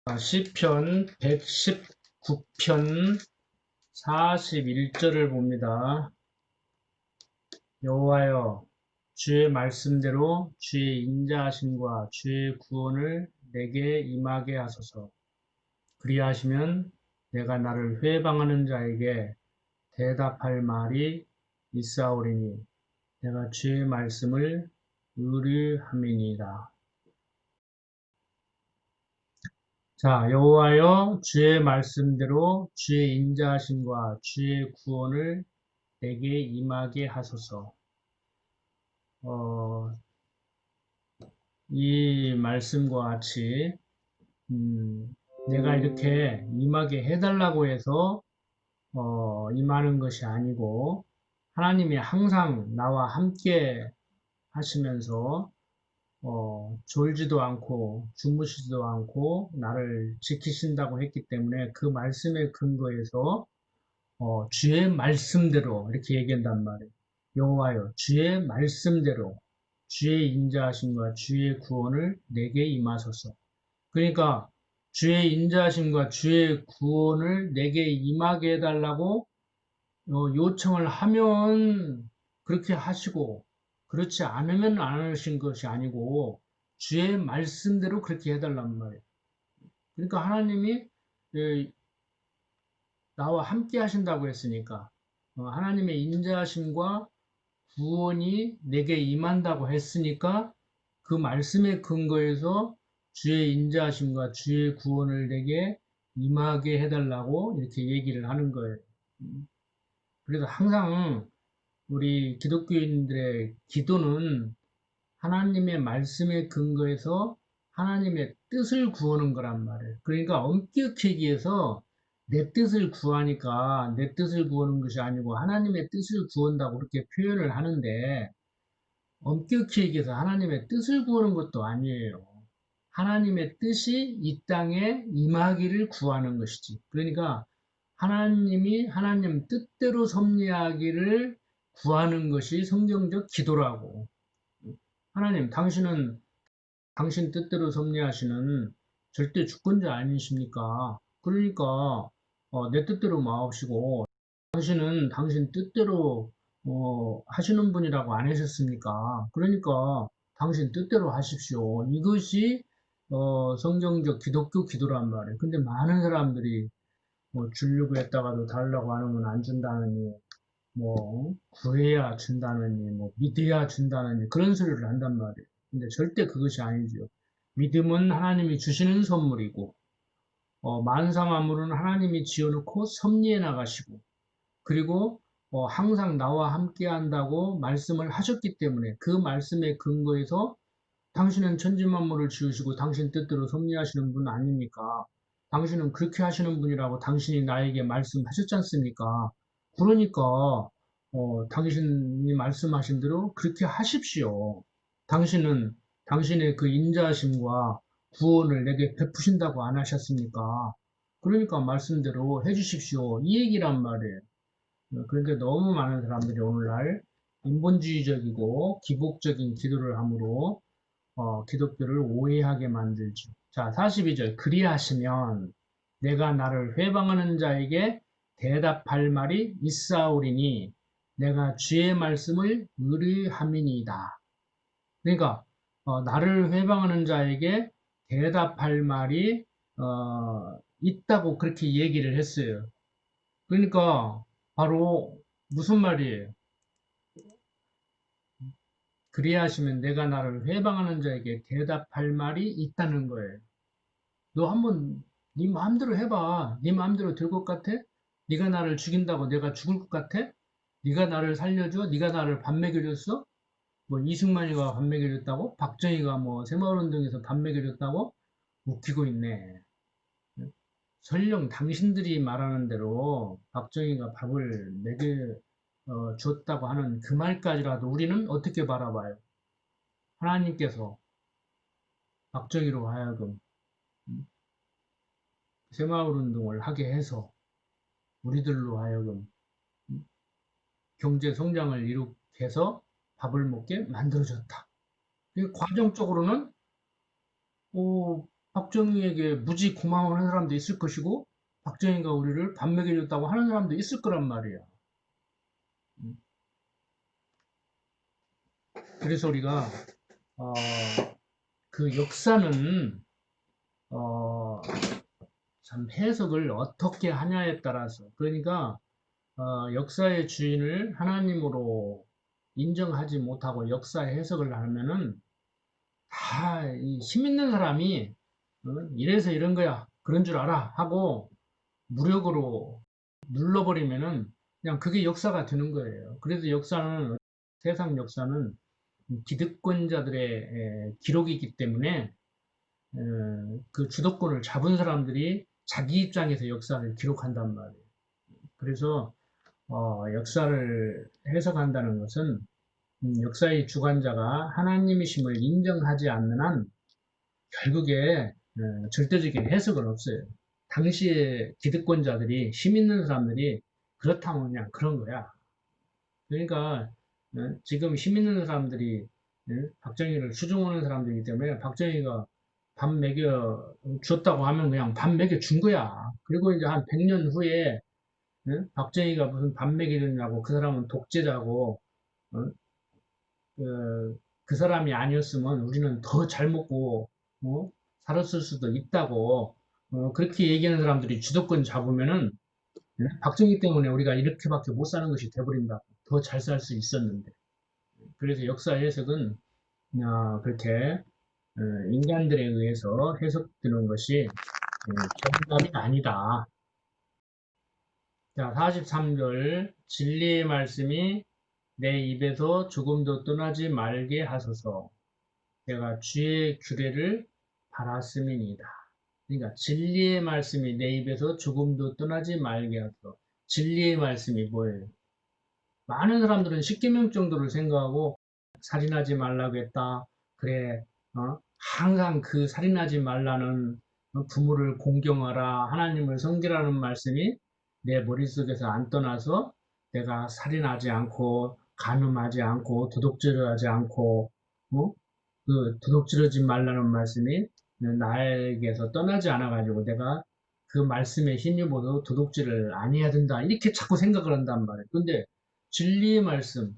시편 119편 41절을 봅니다. 여호와여, 주의 말씀대로 주의 인자하심과 주의 구원을 내게 임하게 하소서. 그리하시면 내가 나를 회방하는 자에게 대답할 말이 있사오리니 내가 주의 말씀을 의뢰함이니이다. 자, 여호와여, 주의 말씀대로 주의 인자하심과 주의 구원을 내게 임하게 하소서. 이 말씀과 같이 내가 이렇게 임하게 해달라고 해서 임하는 것이 아니고 하나님이 항상 나와 함께 하시면서 졸지도 않고 주무시지도 않고 나를 지키신다고 했기 때문에 그 말씀에 근거해서 주의 말씀대로 이렇게 얘기한단 말이에요. 여호와여, 주의 말씀대로 주의 인자하심과 주의 구원을 내게 임하소서. 그러니까 주의 인자하심과 주의 구원을 내게 임하게 해달라고 요청을 하면 그렇게 하시고 그렇지 않으면 안 하신 것이 아니고 주의 말씀대로 그렇게 해달란 말이에요. 그러니까 하나님이 나와 함께 하신다고 했으니까 하나님의 인자하심과 구원이 내게 임한다고 했으니까 그 말씀에 근거해서 주의 인자하심과 주의 구원을 내게 임하게 해달라고 이렇게 얘기를 하는 거예요. 그래서 항상 우리 기독교인들의 기도는 하나님의 말씀에 근거해서 하나님의 뜻을 구하는 거란 말이에요. 그러니까 엄격히 얘기해서 내 뜻을 구하니까 내 뜻을 구하는 것이 아니고 하나님의 뜻을 구한다고 그렇게 표현을 하는데 엄격히 얘기해서 하나님의 뜻을 구하는 것도 아니에요. 하나님의 뜻이 이 땅에 임하기를 구하는 것이지. 그러니까 하나님이 하나님 뜻대로 섭리하기를 구하는 것이 성경적 기도라고. 하나님, 당신은 당신 뜻대로 섭리하시는 절대 주권자 아니십니까? 그러니까 내 뜻대로 마옵시고 당신은 당신 뜻대로 하시는 분이라고 안 하셨습니까? 그러니까 당신 뜻대로 하십시오. 이것이 성경적 기독교 기도란 말이에요. 근데 많은 사람들이 뭐 주려고 했다가도 달라고 안 하면 안 준다느니 뭐 구해야 준다느니 뭐 믿어야 준다느니 그런 소리를 한단 말이에요. 근데 절대 그것이 아니죠. 믿음은 하나님이 주시는 선물이고 만사 만물은 하나님이 지어놓고 섭리해 나가시고 그리고 항상 나와 함께 한다고 말씀을 하셨기 때문에 그 말씀에 근거해서 당신은 천지 만물을 지으시고 당신 뜻대로 섭리하시는 분 아닙니까? 당신은 그렇게 하시는 분이라고 당신이 나에게 말씀하셨지 않습니까? 그러니까 당신이 말씀하신 대로 그렇게 하십시오. 당신은 당신의 그 인자하심과 구원을 내게 베푸신다고 안 하셨습니까? 그러니까 말씀대로 해주십시오. 이 얘기란 말이에요. 그런데 너무 많은 사람들이 오늘날 인본주의적이고 기복적인 기도를 함으로 기독교를 오해하게 만들죠. 자, 42절. 그리하시면 내가 나를 회방하는 자에게 대답할 말이 있사오리니 내가 주의 말씀을 의뢰함이니이다. 그러니까 나를 회방하는 자에게 대답할 말이 있다고 그렇게 얘기를 했어요. 그러니까 바로 무슨 말이에요? 그리하시면 내가 나를 회방하는 자에게 대답할 말이 있다는 거예요. 너 한번 네 마음대로 해봐. 네 마음대로 될 것 같아? 네가 나를 죽인다고 내가 죽을 것 같아? 네가 나를 살려줘? 네가 나를 밥 먹여줬어? 뭐 이승만이가 밥 먹여줬다고? 박정희가 뭐 새마을운동에서 밥 먹여줬다고? 웃기고 있네. 설령 당신들이 말하는 대로 박정희가 밥을 먹여 줬다고 하는 그 말까지라도 우리는 어떻게 바라봐요? 하나님께서 박정희로 하여금 새마을운동을 하게 해서 우리들로 하여금 경제 성장을 이룩 해서 밥을 먹게 만들어줬다. 과정적으로는 박정희에게 무지 고마워하는 사람도 있을 것이고 박정희가 우리를 밥 먹여줬다고 하는 사람도 있을 거란 말이야. 그래서 우리가 어, 그 역사는 어, 참 해석을 어떻게 하냐에 따라서 그러니까 역사의 주인을 하나님으로 인정하지 못하고 역사 해석을 하면은 다 힘 있는 사람이 이래서 이런 거야 그런 줄 알아 하고 무력으로 눌러버리면은 그냥 그게 역사가 되는 거예요. 그래서 역사는 세상 역사는 기득권자들의 기록이기 때문에 그 주도권을 잡은 사람들이 자기 입장에서 역사를 기록한단 말이에요. 그래서 역사를 해석한다는 것은 역사의 주관자가 하나님이심을 인정하지 않는 한 결국에 절대적인 해석은 없어요. 당시의 기득권자들이 힘 있는 사람들이 그렇다면 그냥 그런 거야. 그러니까 지금 힘 있는 사람들이 박정희를 추종하는 사람들이기 때문에 박정희가 밥 먹여 줬다고 하면 그냥 밥 먹여 준 거야. 그리고 이제 한 100년 후에 박정희가 무슨 밥 먹이느냐고 그 사람은 독재자고 어? 그 사람이 아니었으면 우리는 더 잘 먹고 어? 살았을 수도 있다고 그렇게 얘기하는 사람들이 주도권 잡으면은 박정희 때문에 우리가 이렇게밖에 못 사는 것이 돼버린다. 더 잘 살 수 있었는데. 그래서 역사 해석은 그렇게 인간들에 의해서 해석되는 것이 정답이 아니다. 자, 43절 진리의 말씀이 내 입에서 조금도 떠나지 말게 하소서. 내가 주의 규례를 바랐음이니이다. 그러니까 진리의 말씀이 내 입에서 조금도 떠나지 말게 하소서. 진리의 말씀이 뭐예요? 많은 사람들은 십계명 정도를 생각하고 살인하지 말라고 했다. 그래, 항상 그 살인하지 말라는 부모를 공경하라. 하나님을 섬기라는 말씀이 내 머릿속에서 안 떠나서 내가 살인하지 않고 간음하지 않고 도둑질하지 않고 그 도둑질하지 말라는 말씀이 나에게서 떠나지 않아 가지고 내가 그 말씀에 힘입어서 도둑질을 안 해야 된다. 이렇게 자꾸 생각을 한단 말이에요. 근데 진리의 말씀,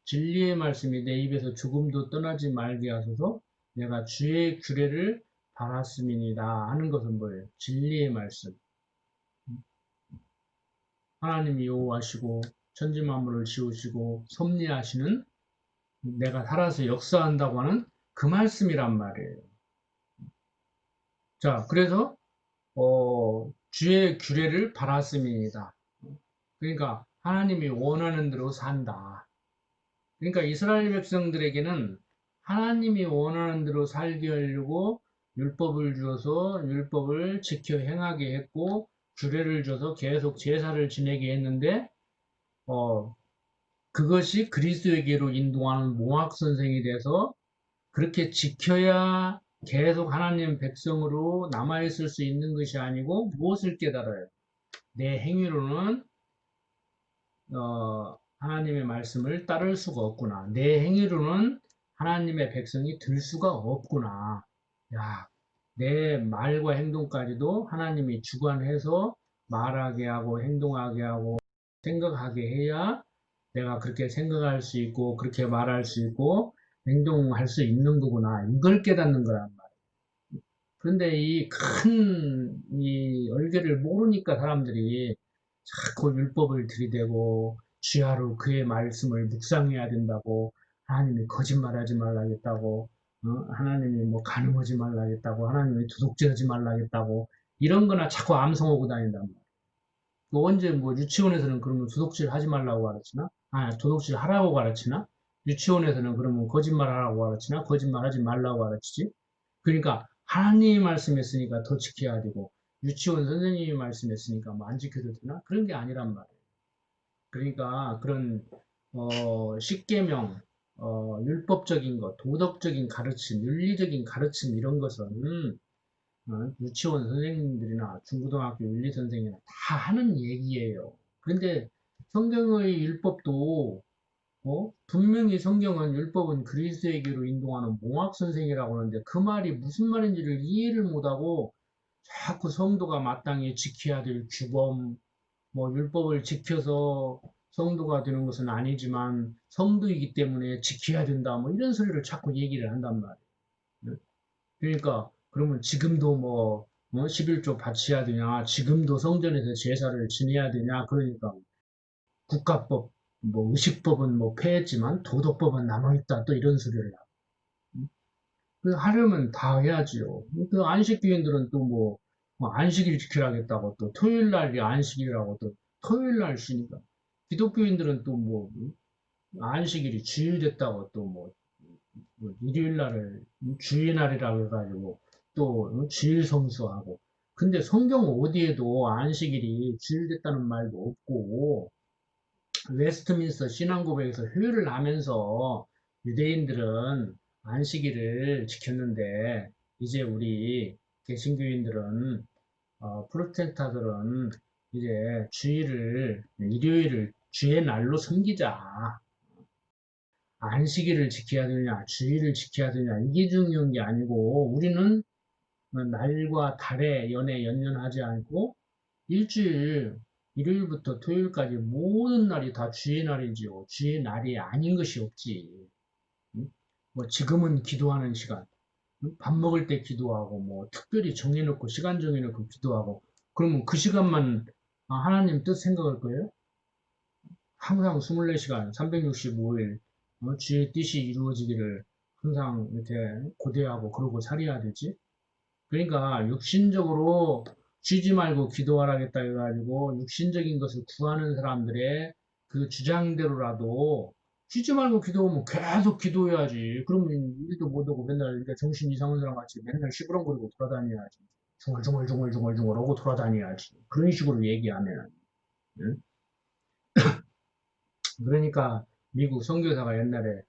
진리의 말씀이 내 입에서 조금도 떠나지 말게 하소서 내가 주의 규례를 바랐음이니이다 하는 것은 뭐예요? 진리의 말씀. 하나님이 여호와시고 천지 만물을 지으시고 섭리하시는 내가 살아서 역사한다고 하는 그 말씀이란 말이에요. 자, 그래서 주의 규례를 바랐음이니이다. 그러니까 하나님이 원하는 대로 산다. 그러니까 이스라엘 백성들에게는 하나님이 원하는 대로 살게 하려고 율법을 주어서 율법을 지켜 행하게 했고 규례를 줘서 계속 제사를 지내게 했는데 그것이 그리스도에게로 인도하는 몽학 선생이 돼서 그렇게 지켜야 계속 하나님 백성으로 남아있을 수 있는 것이 아니고 무엇을 깨달아요? 내 행위로는 하나님의 말씀을 따를 수가 없구나. 내 행위로는 하나님의 백성이 될 수가 없구나. 야, 내 말과 행동까지도 하나님이 주관해서 말하게 하고 행동하게 하고 생각하게 해야 내가 그렇게 생각할 수 있고 그렇게 말할 수 있고 행동할 수 있는 거구나. 이걸 깨닫는 거란 말이야. 그런데 이 얼개를 모르니까 사람들이 자꾸 율법을 들이대고 주야로 그의 말씀을 묵상해야 된다고 하나님이 거짓말하지 말라겠다고 하나님이 뭐 간음하지 말라겠다고 하나님이 도둑질하지 말라겠다고 이런 거나 자꾸 암송하고 다닌단 말이야. 그 언제 뭐 유치원에서는 그러면 도둑질 하지 말라고 가르치나? 도둑질 하라고 가르치나? 유치원에서는 그러면 거짓말 하라고 가르치나? 거짓말 하지 말라고 가르치지? 그러니까 하나님이 말씀했으니까 더 지켜야 되고 유치원 선생님이 말씀했으니까 뭐 안 지켜도 되나? 그런 게 아니란 말이에요. 그러니까 그런 십계명, 율법적인 것, 도덕적인 가르침, 윤리적인 가르침 이런 것은 유치원 선생님들이나 중고등학교 윤리 선생이나 다 하는 얘기예요. 그런데 성경의 율법도 분명히 성경은 율법은 그리스도에게로 인도하는 몽학 선생이라고 하는데 그 말이 무슨 말인지를 이해를 못하고 자꾸 성도가 마땅히 지켜야 될 규범, 뭐 율법을 지켜서 성도가 되는 것은 아니지만 성도이기 때문에 지켜야 된다, 뭐 이런 소리를 자꾸 얘기를 한단 말이에요. 그러니까 그러면 지금도 뭐 11조 바쳐야 되냐, 지금도 성전에서 제사를 지내야 되냐, 그러니까 국가법, 뭐 의식법은 뭐 폐했지만 도덕법은 남아있다, 또 이런 소리를 하고. 그 하려면 다 해야지요. 그 안식교인들은 또 뭐 안식일 지키라겠다고 또 토요일 날이 안식일이라고 또 토요일 날 쉬니까 기독교인들은 또 뭐 안식일이 주일 됐다고 또 뭐 일요일 날을 주일날이라고 해가지고 또 주일 성수하고. 근데 성경 어디에도 안식일이 주일 됐다는 말도 없고 웨스트민스터 신앙고백에서 회유를 하면서 유대인들은 안식일을 지켰는데 이제 우리 개신교인들은 프로테스탄트들은 이제 주일을 일요일을 주의 날로 섬기자. 안식일을 지켜야 되느냐, 주일을 지켜야 되느냐 이게 중요한 게 아니고 우리는 날과 달에 연연하지 않고 일주일, 일요일부터 토요일까지 모든 날이 다 주의 날이지요. 주의 날이 아닌 것이 없지. 응? 뭐 지금은 기도하는 시간, 응? 밥 먹을 때 기도하고 뭐 특별히 정해놓고 시간 정해놓고 기도하고 그러면 그 시간만 하나님 뜻 생각할 거예요? 항상 24시간, 365일 주의 뜻이 이루어지기를 항상 이렇게 고대하고 그러고 살아야 되지. 그러니까 육신적으로 쉬지 말고 기도하라겠다 해가지고 육신적인 것을 구하는 사람들의 그 주장대로라도 쉬지 말고 기도하면 계속 기도해야지. 그러면 일도 못하고 맨날 이렇게 정신 이상한 사람 같이 맨날 시부렁거리고 돌아다녀야지. 중얼중얼중얼중얼중얼 하고 돌아다녀야지. 그런 식으로 얘기하면. 응? 그러니까 미국 선교사가 옛날에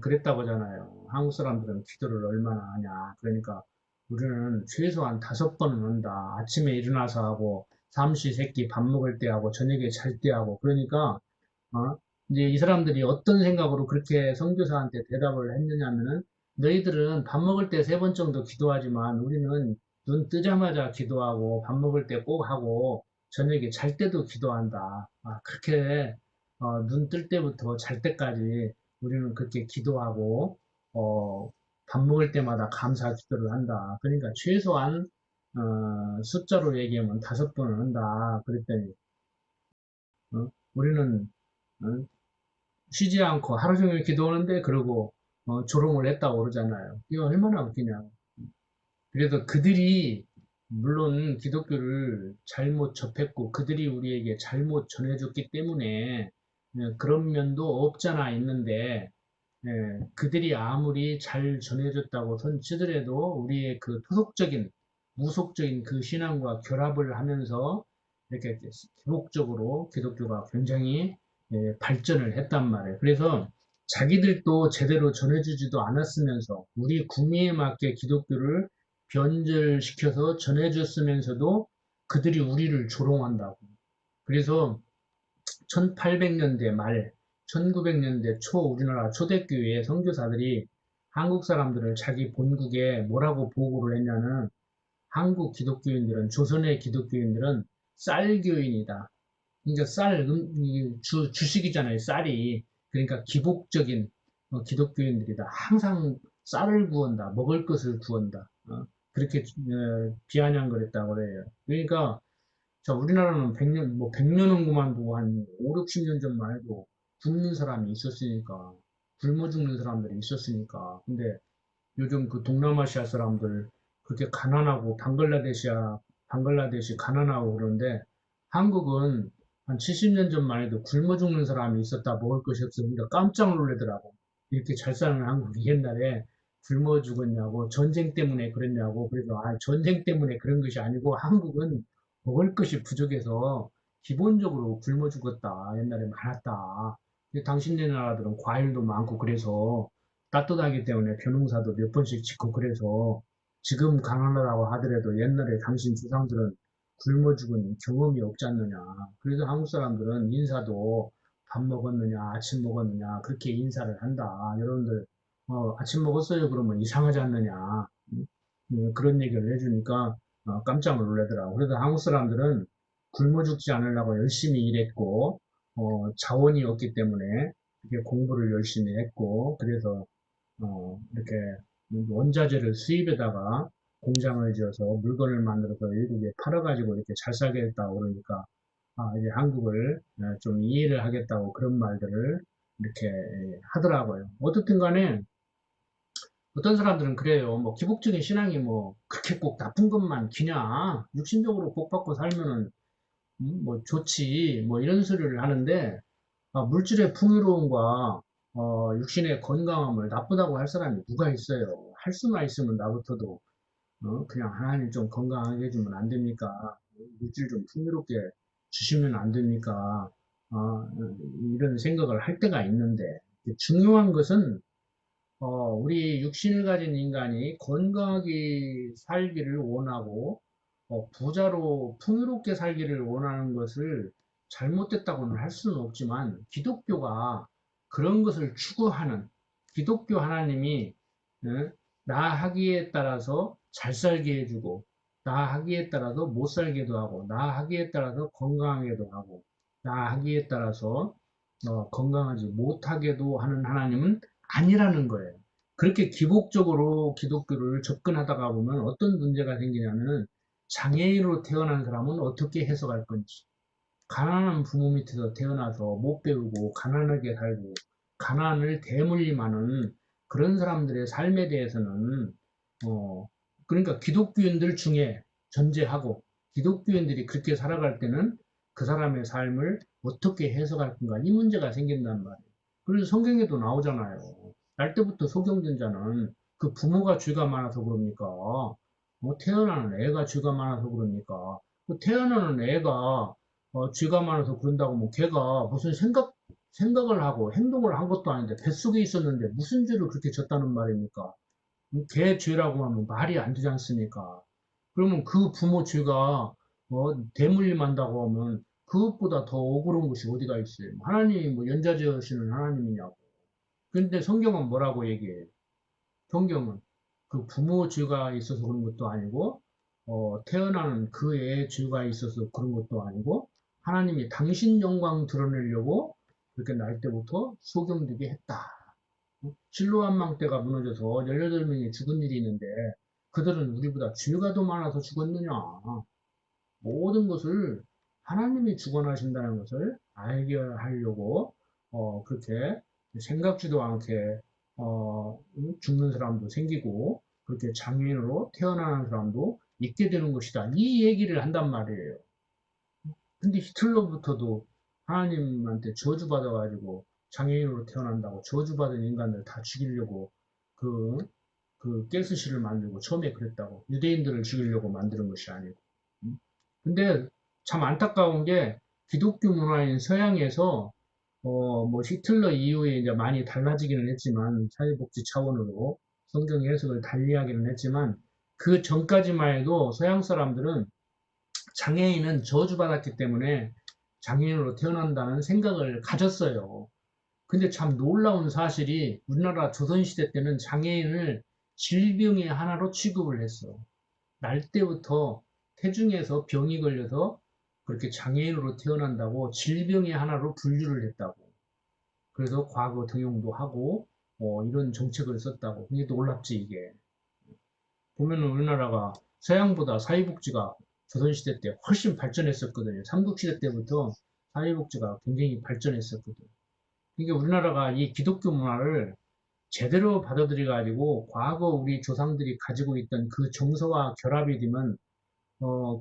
그랬다고 하잖아요. 한국 사람들은 기도를 얼마나 하냐. 그러니까 우리는 최소한 5번은 한다. 아침에 일어나서 하고, 삼시세끼 밥 먹을 때 하고, 저녁에 잘 때 하고. 그러니까 어? 이제 이 사람들이 어떤 생각으로 그렇게 선교사한테 대답을 했느냐면은 너희들은 밥 먹을 때 3번 정도 기도하지만 우리는 눈 뜨자마자 기도하고 밥 먹을 때 꼭 하고 저녁에 잘 때도 기도한다. 그렇게 눈 뜰 때부터 잘 때까지 우리는 그렇게 기도하고 어, 밥 먹을 때마다 감사 기도를 한다. 그러니까 최소한 숫자로 얘기하면 5번은 한다. 그랬더니 우리는 어, 쉬지 않고 하루 종일 기도하는데 그러고 조롱을 했다고 그러잖아요. 이거 얼마나 웃기냐. 그래서 그들이 물론 기독교를 잘못 접했고 그들이 우리에게 잘못 전해줬기 때문에 그런 면도 없잖아 있는데 그들이 아무리 잘 전해줬다고 치더라도 우리의 그 토속적인 무속적인 그 신앙과 결합을 하면서 이렇게 기복적으로 기독교가 굉장히 발전을 했단 말이에요. 그래서 자기들도 제대로 전해주지도 않았으면서 우리 구미에 맞게 기독교를 변절시켜서 전해줬으면서도 그들이 우리를 조롱한다고. 그래서 1800년대 말, 1900년대 초 우리나라 초대교회 선교사들이 한국 사람들을 자기 본국에 뭐라고 보고를 했냐는 한국 기독교인들은 조선의 기독교인들은 쌀교인이다. 그러니까 주식이잖아요. 쌀이. 그러니까 기복적인 기독교인들이다. 항상 쌀을 구한다. 먹을 것을 구한다. 그렇게 비아냥거렸다고 그래요. 그러니까 자, 우리나라는 100년, 뭐 100년은 그만두고 한 5, 60년 전만 해도 굶는 사람이 있었으니까, 굶어 죽는 사람들이 있었으니까. 근데 요즘 그 동남아시아 사람들 그렇게 가난하고 방글라데시 가난하고 그러는데 한국은 한 70년 전만 해도 굶어 죽는 사람이 있었다 먹을 것이 없으니까 깜짝 놀라더라고. 이렇게 잘 사는 한국이 옛날에 굶어 죽었냐고 전쟁 때문에 그랬냐고 그래서 전쟁 때문에 그런 것이 아니고 한국은 먹을 것이 부족해서 기본적으로 굶어 죽었다 옛날에 많았다. 근데 당신네 나라들은 과일도 많고 그래서 따뜻하기 때문에 벼농사도 몇 번씩 짓고 그래서 지금 가난하다고 하더라도 옛날에 당신 조상들은 굶어 죽은 경험이 없지 않느냐. 그래서 한국 사람들은 인사도 밥 먹었느냐, 아침 먹었느냐, 그렇게 인사를 한다. 여러분들, 아침 먹었어요? 그러면 이상하지 않느냐. 그런 얘기를 해주니까 깜짝 놀라더라고. 그래서 한국 사람들은 굶어 죽지 않으려고 열심히 일했고, 자원이 없기 때문에 이렇게 공부를 열심히 했고, 그래서 이렇게 원자재를 수입에다가 공장을 지어서 물건을 만들어서 외국에 팔아가지고 이렇게 잘 살겠다고 그러니까, 이제 한국을 좀 이해를 하겠다고 그런 말들을 이렇게 하더라고요. 어떻든 간에 어떤 사람들은 그래요. 뭐 기복적인 신앙이 뭐 그렇게 꼭 나쁜 것만 기냐. 육신적으로 복 받고 살면은 뭐 좋지. 뭐 이런 소리를 하는데 물질의 풍요로움과 육신의 건강함을 나쁘다고 할 사람이 누가 있어요? 할 수만 있으면 나부터도 그냥 하나님 좀 건강하게 해주면 안 됩니까? 물질 좀 풍요롭게 주시면 안 됩니까? 이런 생각을 할 때가 있는데 중요한 것은 우리 육신을 가진 인간이 건강하게 살기를 원하고 부자로 풍요롭게 살기를 원하는 것을 잘못됐다고는 할 수는 없지만 기독교가 그런 것을 추구하는 기독교 하나님이 예, 나 하기에 따라서 잘 살게 해주고 나 하기에 따라서 못 살게도 하고 나 하기에 따라서 건강하게도 하고 나 하기에 따라서 건강하지 못하게도 하는 하나님은 아니라는 거예요. 그렇게 기복적으로 기독교를 접근하다가 보면 어떤 문제가 생기냐면은 장애인으로 태어난 사람은 어떻게 해석할 건지, 가난한 부모 밑에서 태어나서 못 배우고 가난하게 살고 가난을 대물림하는 그런 사람들의 삶에 대해서는 그러니까 기독교인들 중에 전제하고 기독교인들이 그렇게 살아갈 때는 그 사람의 삶을 어떻게 해석할 건가 이 문제가 생긴단 말이에요. 그래서 성경에도 나오잖아요. 날 때부터 속용된 자는 그 부모가 죄가 많아서 그럽니까? 태어나는 애가 죄가 많아서 그럽니까? 그 태어나는 애가 죄가 많아서 그런다고 뭐 걔가 무슨 생각을 하고 행동을 한 것도 아닌데 뱃속에 있었는데 무슨 죄를 그렇게 졌다는 말입니까? 걔 죄라고 하면 말이 안 되지 않습니까? 그러면 그 부모 죄가 대물림한다고 하면 그것보다 더 억울한 것이 어디가 있어요? 하나님이 뭐 연좌제하시는 하나님이냐고. 근데 성경은 뭐라고 얘기해요? 성경은 그 부모 죄가 있어서 그런 것도 아니고 태어나는 그 애의 죄가 있어서 그런 것도 아니고 하나님이 당신 영광 드러내려고 그렇게 날 때부터 소경되게 했다. 실로암 망대가 무너져서 18명이 죽은 일이 있는데 그들은 우리보다 죄가 더 많아서 죽었느냐. 모든 것을 하나님이 주관하신다는 것을 알게 하려고 그렇게 생각지도 않게 죽는 사람도 생기고 그렇게 장애인으로 태어나는 사람도 있게 되는 것이다. 이 얘기를 한단 말이에요. 근데 히틀러부터도 하나님한테 저주받아가지고 장애인으로 태어난다고 저주받은 인간들 다 죽이려고 그, 그 가스실을 만들고 처음에 그랬다고. 유대인들을 죽이려고 만드는 것이 아니고. 근데 참 안타까운 게 기독교 문화인 서양에서 뭐 히틀러 이후에 이제 많이 달라지기는 했지만 사회복지 차원으로 성경 해석을 달리하기는 했지만 그 전까지만 해도 서양 사람들은 장애인은 저주받았기 때문에 장애인으로 태어난다는 생각을 가졌어요. 근데 참 놀라운 사실이 우리나라 조선시대 때는 장애인을 질병의 하나로 취급을 했어. 날 때부터 태중에서 병이 걸려서 그렇게 장애인으로 태어난다고 질병의 하나로 분류를 했다고. 그래서 과거 등용도 하고 이런 정책을 썼다고. 굉장히 놀랍지 이게. 보면은 우리나라가 서양보다 사회복지가 조선시대 때 훨씬 발전했었거든요. 삼국시대 때부터 사회복지가 굉장히 발전했었거든요. 그러니까 우리나라가 이 기독교 문화를 제대로 받아들여 가지고 과거 우리 조상들이 가지고 있던 그 정서와 결합이 되면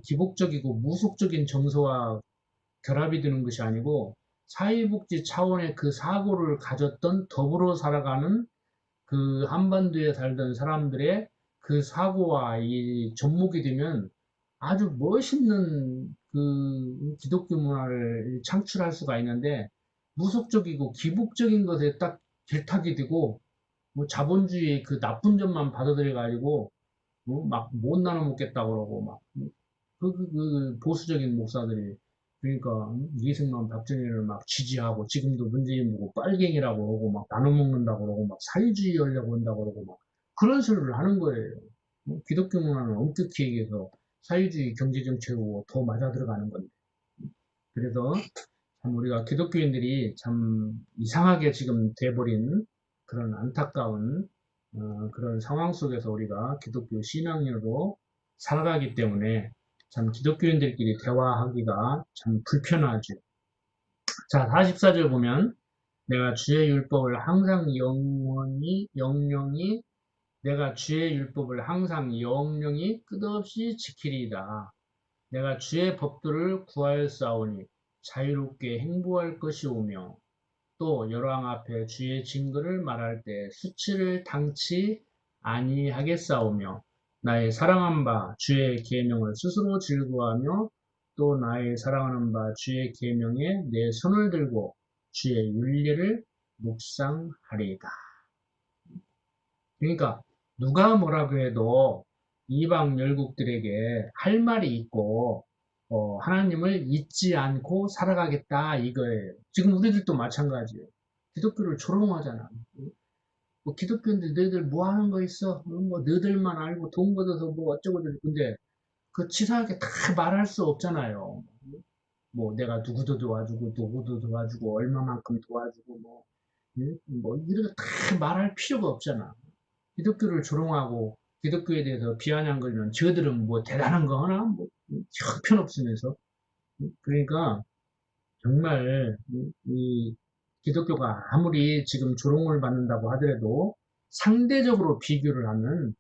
기복적이고 무속적인 정서와 결합이 되는 것이 아니고 사회복지 차원의 그 사고를 가졌던 더불어 살아가는 그 한반도에 살던 사람들의 그 사고와 이 접목이 되면 아주 멋있는 그 기독교 문화를 창출할 수가 있는데 무속적이고 기복적인 것에 딱 결탁이 되고 뭐 자본주의의 그 나쁜 점만 받아들여 가지고 막 못 나눠 먹겠다 그러고 막 그 보수적인 목사들이 그러니까 이승만 박정희를 막 지지하고 지금도 문재인 보고 빨갱이라고 그러고 막 나눠 먹는다고 그러고 막 사회주의 하려고 한다고 그러고 막 그런 소리를 하는 거예요. 기독교 문화는 엄격히 얘기해서 사회주의 경제정책으로 더 맞아 들어가는 건데. 그래서 참 우리가 기독교인들이 참 이상하게 지금 돼버린 그런 안타까운 그런 상황 속에서 우리가 기독교 신앙인으로 살아가기 때문에 참 기독교인들끼리 대화하기가 참 불편하죠. 자, 44절 보면 내가 주의 율법을 항상 영영이 내가 주의 율법을 항상 영영이 끝없이 지키리이다. 내가 주의 법도를 구하였사오니 자유롭게 행보할 것이오며 또 열왕 앞에 주의 증거를 말할 때 수치를 당치 아니하겠사오며 나의 사랑한 바 주의 계명을 스스로 즐거워하며 또 나의 사랑하는 바 주의 계명에 내 손을 들고 주의 윤례를 묵상하리이다. 그러니까 누가 뭐라고 해도 이방 열국들에게 할 말이 있고 하나님을 잊지 않고 살아가겠다 이거예요. 지금 우리들도 마찬가지예요. 기독교를 조롱하잖아. 뭐 기독교인들 너희들 뭐 하는 거 있어? 뭐 너희들만 알고 돈 벌어서 뭐 어쩌고 저쩌고. 근데 그 치사하게 다 말할 수 없잖아요. 뭐 내가 누구도 도와주고 누구도 도와주고 얼마만큼 도와주고 뭐 이렇게 다 말할 필요가 없잖아. 기독교를 조롱하고 기독교에 대해서 비아냥거리는 저들은 뭐 대단한 거 하나? 뭐 형편없으면서. 그러니까 정말 이 기독교가 아무리 지금 조롱을 받는다고 하더라도 상대적으로 비교를 하면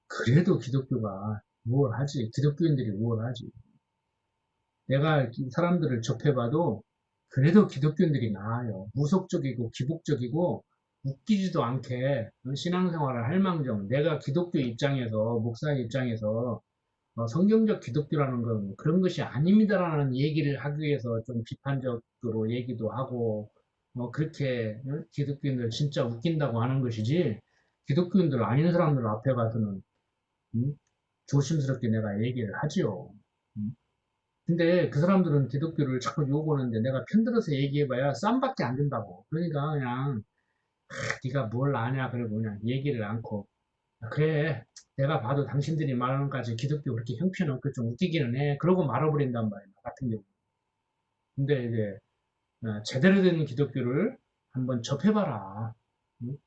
그래도 기독교가 뭘 하지? 기독교인들이 뭘 하지? 내가 사람들을 접해봐도 그래도 기독교인들이 나아요. 무속적이고 기복적이고 웃기지도 않게 신앙생활을 할 망정 내가 기독교 입장에서 목사의 입장에서 성경적 기독교라는 건 그런 것이 아닙니다라는 얘기를 하기 위해서 좀 비판적으로 얘기도 하고 그렇게 기독교인들 진짜 웃긴다고 하는 것이지 기독교인들 아닌 사람들 앞에 가서는 음, 조심스럽게 내가 얘기를 하지요. 음. 근데 그 사람들은 기독교를 자꾸 욕하는데 내가 편들어서 얘기해봐야 쌈밖에 안 된다고. 그러니까 그냥 네가 뭘 아냐 그러고 그냥 얘기를 않고 그래 내가 봐도 당신들이 말하는 것까지 기독교 그렇게 형편없고 좀 웃기기는 해. 그러고 말아버린단 말이야 같은 경우. 근데 이제 제대로 된 기독교를 한번 접해봐라. 응?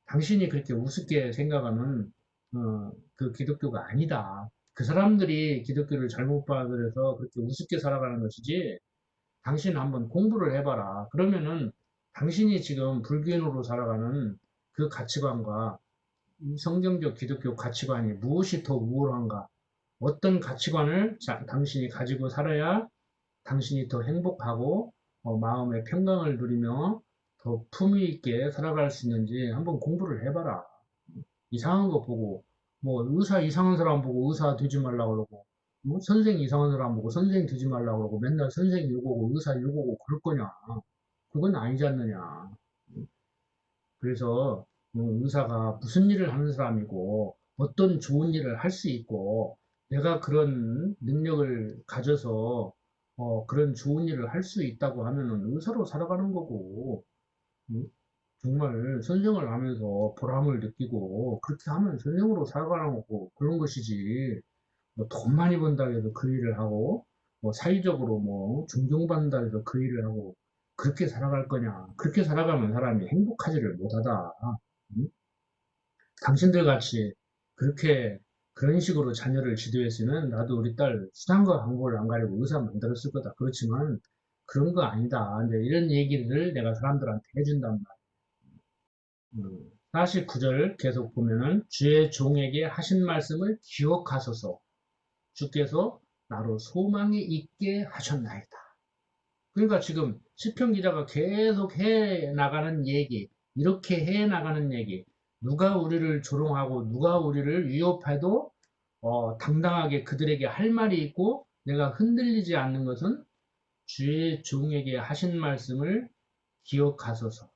당신이 그렇게 우습게 생각하는 그 기독교가 아니다. 그 사람들이 기독교를 잘못 받아들여서 그렇게 우습게 살아가는 것이지 당신은 한번 공부를 해봐라. 그러면은 당신이 지금 불교인으로 살아가는 그 가치관과 성경적 기독교 가치관이 무엇이 더 우월한가? 어떤 가치관을 당신이 가지고 살아야 당신이 더 행복하고 마음의 평강을 누리며 더 품위 있게 살아갈 수 있는지 한번 공부를 해봐라. 이상한 거 보고 뭐 의사 이상한 사람 보고 의사 되지 말라고 그러고 뭐 선생 이상한 사람 보고 선생 되지 말라고 그러고 맨날 선생 욕하고 의사 욕하고 그럴 거냐? 그건 아니지 않느냐. 그래서 의사가 무슨 일을 하는 사람이고 어떤 좋은 일을 할 수 있고 내가 그런 능력을 가져서 그런 좋은 일을 할 수 있다고 하면은 의사로 살아가는 거고 응? 정말 선생을 하면서 보람을 느끼고 그렇게 하면 선생으로 살아가는 거고 그런 것이지 뭐 돈 많이 번다 해서 그 일을 하고 뭐 사회적으로 뭐 존경받는다 해서 그 일을 하고 그렇게 살아갈 거냐 그렇게 살아가면 사람이 행복하지를 못하다 응? 당신들 같이 그렇게 그런 식으로 자녀를 지도했으면 나도 우리 딸 수단과 방법을 안 가리고 의사 만들었을 거다 그렇지만 그런 거 아니다 이제 이런 얘기를 내가 사람들한테 해준단 말이야 49절 계속 보면은 주의 종에게 하신 말씀을 기억하소서 주께서 나로 소망이 있게 하셨나이다. 그러니까 지금 시편 기자가 계속 해 나가는 얘기, 이렇게 해 나가는 얘기, 누가 우리를 조롱하고 누가 우리를 위협해도 당당하게 그들에게 할 말이 있고 내가 흔들리지 않는 것은 주의 종에게 하신 말씀을 기억하소서.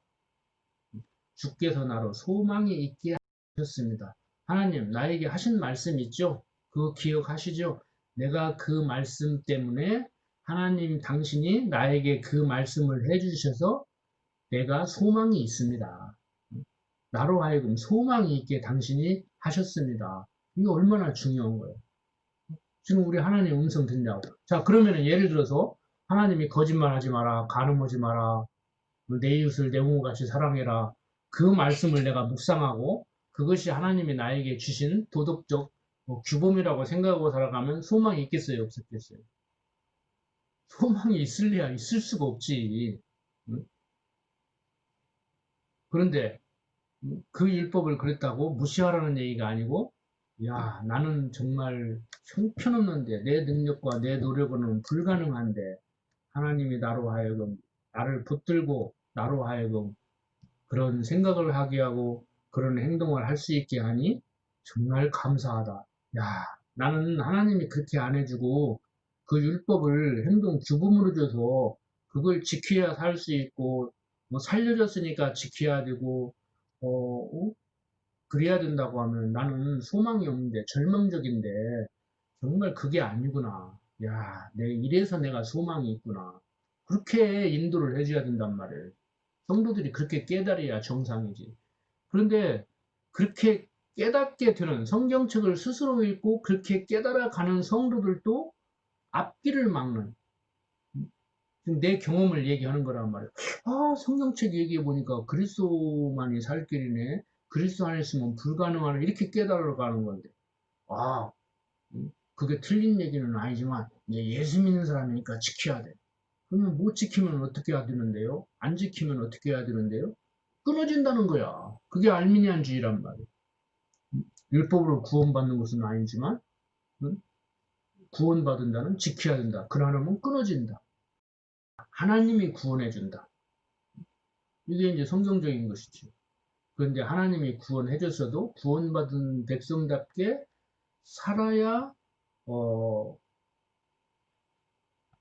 주께서 나로 소망이 있게 하셨습니다. 하나님, 나에게 하신 말씀 있죠? 그거 기억하시죠? 내가 그 말씀 때문에 하나님 당신이 나에게 그 말씀을 해주셔서 내가 소망이 있습니다. 나로 하여금 소망이 있게 당신이 하셨습니다. 이게 얼마나 중요한 거예요. 지금 우리 하나님 음성 듣냐고. 자, 그러면은 예를 들어서 하나님이 거짓말하지 마라, 간음하지 마라, 내 이웃을 내 몸같이 사랑해라. 그 말씀을 내가 묵상하고 그것이 하나님이 나에게 주신 도덕적 규범이라고 생각하고 살아가면 소망이 있겠어요, 없었겠어요? 소망이 있을래야 있을 수가 없지. 응? 그런데 그 율법을 그랬다고 무시하라는 얘기가 아니고, 야, 나는 정말 형편없는데, 내 능력과 내 노력으로는 불가능한데, 하나님이 나로 하여금, 나를 붙들고, 나로 하여금 그런 생각을 하게 하고, 그런 행동을 할 수 있게 하니, 정말 감사하다. 야, 나는 하나님이 그렇게 안 해주고, 그 율법을 행동 규범으로 줘서, 그걸 지켜야 살 수 있고, 뭐 살려줬으니까 지켜야 되고, 어, 그래야 된다고 하면 나는 소망이 없는데, 절망적인데, 정말 그게 아니구나. 야, 이래서 내가 소망이 있구나. 그렇게 인도를 해줘야 된단 말이에요. 성도들이 그렇게 깨달아야 정상이지. 그런데 그렇게 깨닫게 되는 성경책을 스스로 읽고 그렇게 깨달아가는 성도들도 앞길을 막는 지금 내 경험을 얘기하는 거란 말이에요. 아, 성경책 얘기해 보니까 그리스도만이 살 길이네. 그리스도 안에 있으면 불가능하네. 이렇게 깨달아 가는 건데. 아, 그게 틀린 얘기는 아니지만 예수 믿는 사람이니까 지켜야 돼. 그러면 못 지키면 어떻게 해야 되는데요? 안 지키면 어떻게 해야 되는데요? 끊어진다는 거야. 그게 알미니안주의란 말이야. 율법으로 구원받는 것은 아니지만 구원받은 자는 지켜야 된다. 그러려면 끊어진다. 하나님이 구원해준다. 이게 이제 성경적인 것이지. 그런데 하나님이 구원해줬어도 구원받은 백성답게 살아야 어,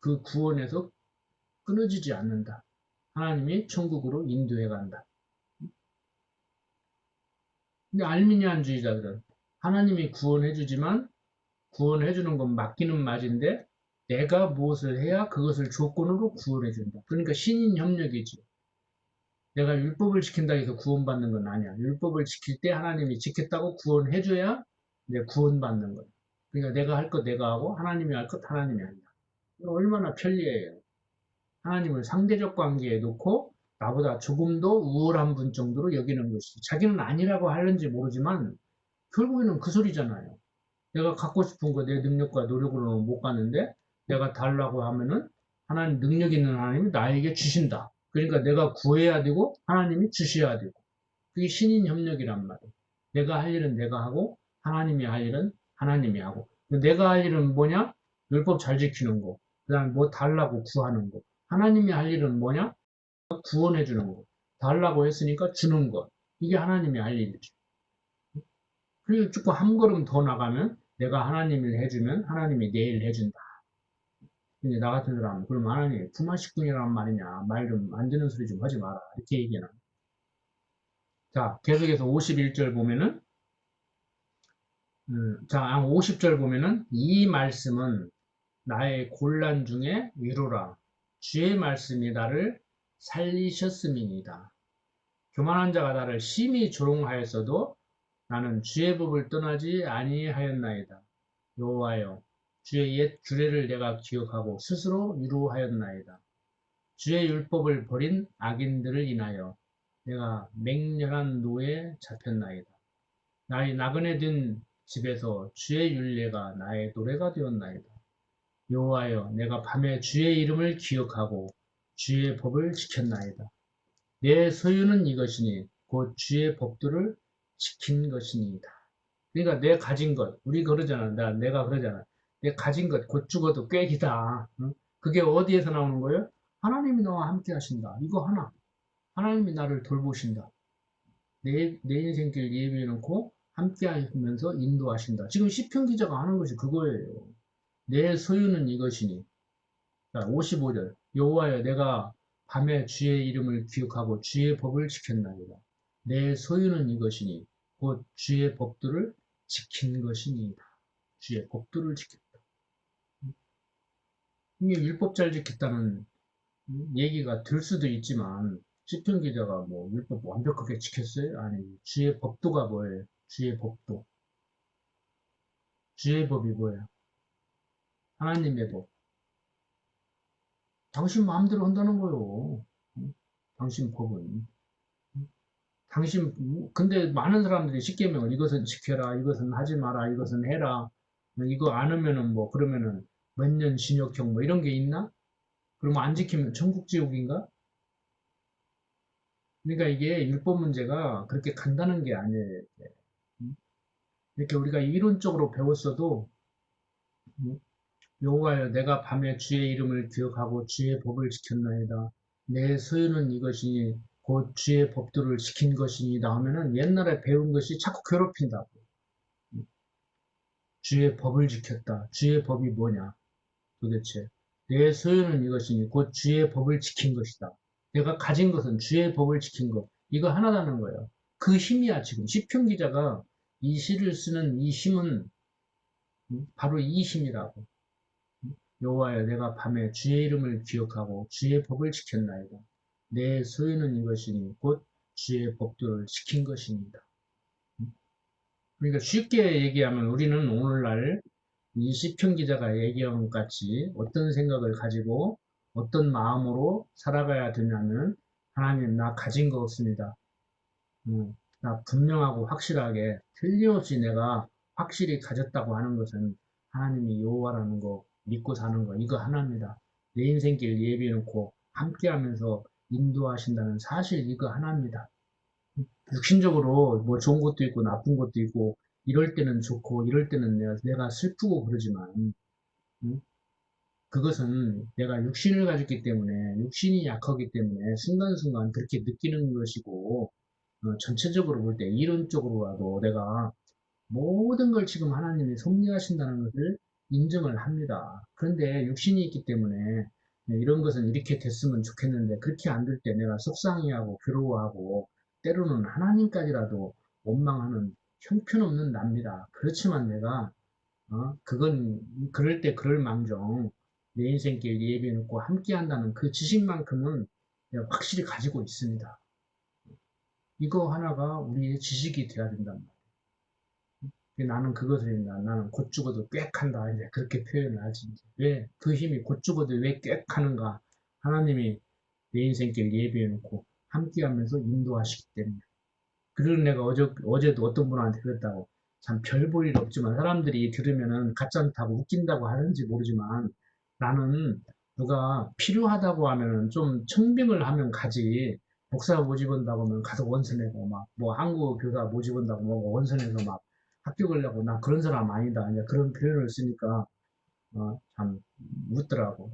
그 구원에서 끊어지지 않는다. 하나님이 천국으로 인도해 간다. 근데 알미니안주의자들은 하나님이 구원해주지만 구원해주는 건 맞기는 맞은데 내가 무엇을 해야 그것을 조건으로 구원해준다. 그러니까 신인 협력이지. 내가 율법을 지킨다 해서 구원받는 건 아니야. 율법을 지킬 때 하나님이 지켰다고 구원해줘야 내 구원받는 거야. 그러니까 내가 할 것 내가 하고 하나님이 할 것 하나님이 한다. 얼마나 편리해요. 하나님을 상대적 관계에 놓고 나보다 조금 더 우월한 분 정도로 여기는 것이지. 자기는 아니라고 하는지 모르지만 결국에는 그 소리잖아요. 내가 갖고 싶은 거 내 능력과 노력으로는 못 갖는데 내가 달라고 하면은 하나님 능력 있는 하나님이 나에게 주신다. 그러니까 내가 구해야 되고 하나님이 주셔야 되고 그게 신인 협력이란 말이에요. 내가 할 일은 내가 하고 하나님이 할 일은 하나님이 하고 내가 할 일은 뭐냐? 율법 잘 지키는 거. 그다음에 뭐 달라고 구하는 거. 하나님이 할 일은 뭐냐? 구원해 주는 거. 달라고 했으니까 주는 거. 이게 하나님이 할 일이죠. 그리고 조금 한 걸음 더 나가면 내가 하나님을 해주면 하나님이 내일 해준다. 근데 나 같은 사람, 그럼 하나님, 구마식군이란 말이냐, 말 좀 안 듣는 소리 좀 하지 마라. 이렇게 얘기하는. 자, 계속해서 51절 보면은, 자, 50절 보면은, 이 말씀은 나의 곤란 중에 위로라. 주의 말씀이 나를 살리셨음이니이다. 교만한 자가 나를 심히 조롱하였어도 나는 주의 법을 떠나지 아니하였나이다. 여호와여, 주의 옛 규례를 내가 기억하고 스스로 위로하였나이다. 주의 율법을 버린 악인들을 인하여 내가 맹렬한 노에 잡혔나이다. 나의 나그네 된 집에서 주의 율례가 나의 노래가 되었나이다. 여호와여, 내가 밤에 주의 이름을 기억하고 주의 법을 지켰나이다. 내 소유는 이것이니 곧 주의 법도를 지킨 것이니이다. 그러니까 내 가진 것, 우리 그러잖아. 내가 그러잖아. 내 가진 것, 곧 죽어도 꾀기다. 응? 그게 어디에서 나오는 거예요? 하나님이 너와 함께 하신다. 이거 하나. 하나님이 나를 돌보신다. 내 인생길 예비해 놓고 함께 하면서 인도하신다. 지금 시편 기자가 하는 것이 그거예요. 내 소유는 이것이니. 자, 55절. 여호와여, 내가 밤에 주의 이름을 기억하고 주의 법을 지켰나이다. 내 소유는 이것이니 곧 주의 법도를 지킨 것이니이다. 주의 법도를 지켰다. 이게 율법 잘 지켰다는 얘기가 들 수도 있지만 시편 기자가 뭐 율법 완벽하게 지켰어요? 아니, 주의 법도가 뭐예요? 주의 법도. 주의 법이 뭐예요? 하나님의 법. 당신 마음대로 한다는 거요. 당신 법은. 근데 많은 사람들이 십계명을 이것은 지켜라, 이것은 하지 마라, 이것은 해라. 이거 안 하면은 뭐, 그러면은 몇 년 징역형 뭐 이런 게 있나? 그러면 안 지키면 천국 지옥인가? 그러니까 이게 율법 문제가 그렇게 간단한 게 아니에요. 이렇게 우리가 이론적으로 배웠어도, 여호와여 내가 밤에 주의 이름을 기억하고 주의 법을 지켰나이다. 내 소유는 이것이니 곧 주의 법도를 지킨 것이니다 하면은 옛날에 배운 것이 자꾸 괴롭힌다고. 주의 법을 지켰다. 주의 법이 뭐냐? 도대체. 내 소유는 이것이니 곧 주의 법을 지킨 것이다. 내가 가진 것은 주의 법을 지킨 것. 이거 하나라는 거예요. 그 힘이야, 지금. 시편 기자가 이 시를 쓰는 이 힘은 바로 이 힘이라고. 여호와여 내가 밤에 주의 이름을 기억하고 주의 법을 지켰나이다. 내 소유는 이것이니 곧 주의 법도를 지킨 것입니다. 그러니까 쉽게 얘기하면 우리는 오늘날 이 시편 기자가 얘기한 것 같이 어떤 생각을 가지고 어떤 마음으로 살아가야 되냐면 하나님 나 가진 거 없습니다. 나 분명하고 확실하게 틀림없이 내가 확실히 가졌다고 하는 것은 하나님이 여호와라는 거 믿고 사는 거 이거 하나입니다. 내 인생길 예비해 놓고 함께하면서 인도하신다는 사실 이거 하나입니다. 육신적으로 뭐 좋은 것도 있고 나쁜 것도 있고 이럴 때는 좋고 이럴 때는 내가 슬프고 그러지만 응? 그것은 내가 육신을 가졌기 때문에 육신이 약하기 때문에 순간순간 그렇게 느끼는 것이고 전체적으로 볼 때 이론적으로라도 내가 모든 걸 지금 하나님이 섭리하신다는 것을 인정을 합니다. 그런데 육신이 있기 때문에 이런 것은 이렇게 됐으면 좋겠는데 그렇게 안 될 때 내가 속상해하고 괴로워하고 때로는 하나님까지라도 원망하는 형편없는 납니다. 그렇지만 내가 그건 그럴 때 그럴 망정 내 인생길 예비해 놓고 함께 한다는 그 지식만큼은 내가 확실히 가지고 있습니다. 이거 하나가 우리의 지식이 돼야 된단 말이에요. 나는 그것을 나는 곧 죽어도 꽥한다 이제 그렇게 표현을 하지. 왜 그 힘이 곧 죽어도 왜 꽥하는가? 하나님이 내 인생길 예비해 놓고 함께하면서 인도하시기 때문에. 그리고 내가 어제도 어떤 분한테 그랬다고. 참 별 볼 일 없지만 사람들이 들으면은 가짜다고 웃긴다고 하는지 모르지만 나는 누가 필요하다고 하면은 좀 청빙을 하면 가지. 목사 모집한다고 하면 가서 원서 내고 막 뭐 한국 교사 모집한다고 뭐 원서 내서 막 합격하려고 나 그런 사람 아니다. 이제 그런 표현을 쓰니까 참 웃더라고.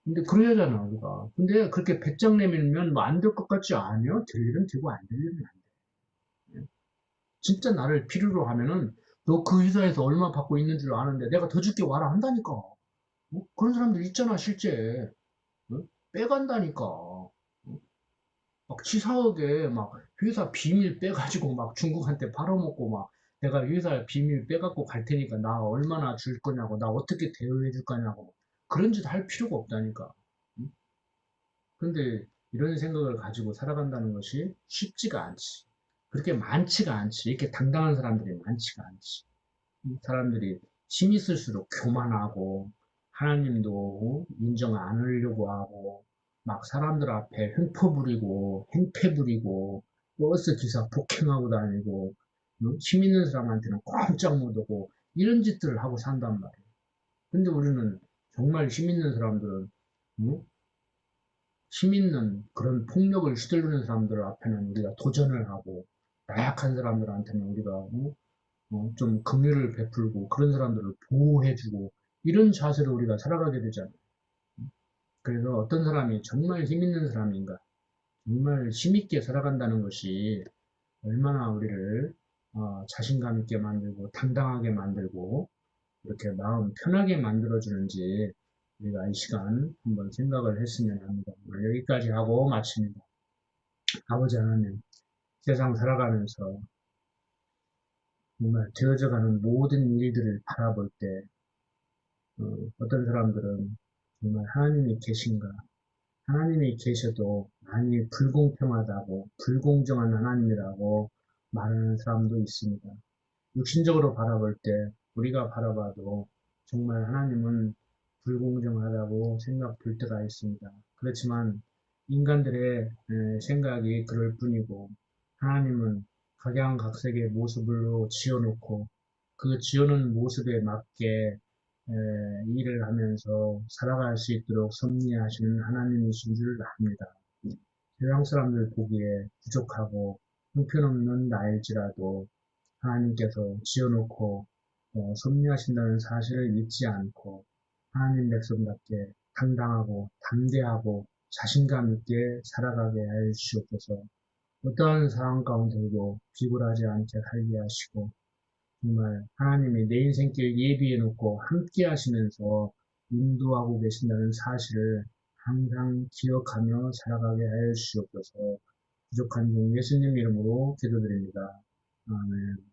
근데 그래야잖아 우리가. 근데 그렇게 배짱 내밀면 뭐 안 될 것 같지 않아요? 될 일은 되고 안 될 일은 안 돼. 진짜 나를 필요로 하면은 너 그 회사에서 얼마 받고 있는 줄 아는데 내가 더 줄게 와라 한다니까. 그런 사람들 있잖아 실제. 빼간다니까. 막 치사하게 막 회사 비밀 빼가지고 막 중국한테 팔아먹고 막 내가 회사 비밀 빼갖고 갈 테니까 나 얼마나 줄 거냐고 나 어떻게 대우해 줄 거냐고 그런 짓 할 필요가 없다니까. 응? 근데 이런 생각을 가지고 살아간다는 것이 쉽지가 않지. 그렇게 많지가 않지. 이렇게 당당한 사람들이 많지가 않지. 사람들이 힘 있을수록 교만하고 하나님도 인정 안 하려고 하고 막 사람들 앞에 횡포 부리고 행패 부리고 버스 기사 폭행하고 다니고 힘 있는 사람한테는 꼼짝 못하고 이런 짓들을 하고 산단 말이에요. 근데 우리는 정말 힘 있는 사람들은 힘 있는 그런 폭력을 휘두르는 사람들 앞에는 우리가 도전을 하고 나약한 사람들한테는 우리가 좀 긍휼을 베풀고 그런 사람들을 보호해주고 이런 자세로 우리가 살아가게 되잖아요. 그래서 어떤 사람이 정말 힘 있는 사람인가, 정말 힘있게 살아간다는 것이 얼마나 우리를 자신감 있게 만들고 당당하게 만들고 이렇게 마음 편하게 만들어주는지 우리가 이 시간 한번 생각을 했으면 합니다. 여기까지 하고 마칩니다. 아버지 하나님, 세상 살아가면서 정말 되어져가는 모든 일들을 바라볼 때 어떤 사람들은 정말 하나님이 계신가? 하나님이 계셔도 많이 불공평하다고, 불공정한 하나님이라고 말하는 사람도 있습니다. 육신적으로 바라볼 때 우리가 바라봐도 정말 하나님은 불공정하다고 생각될 때가 있습니다. 그렇지만 인간들의 생각이 그럴 뿐이고 하나님은 각양각색의 모습으로 지어놓고 그 지어놓은 모습에 맞게 일을 하면서 살아갈 수 있도록 섭리하시는 하나님이신 줄 압니다. 세상 사람들 보기에 부족하고 형편없는 나일지라도 하나님께서 지어놓고 섭리하신다는 사실을 잊지 않고 하나님 백성답게 당당하고 담대하고 자신감 있게 살아가게 해 주시옵소서. 어떠한 상황 가운데도 비굴하지 않게 살게 하시고 정말 하나님이 내 인생길 예비해 놓고 함께 하시면서 인도하고 계신다는 사실을 항상 기억하며 살아가게 하여 주시옵소서. 부족한 종 예수님 이름으로 기도드립니다. 아멘.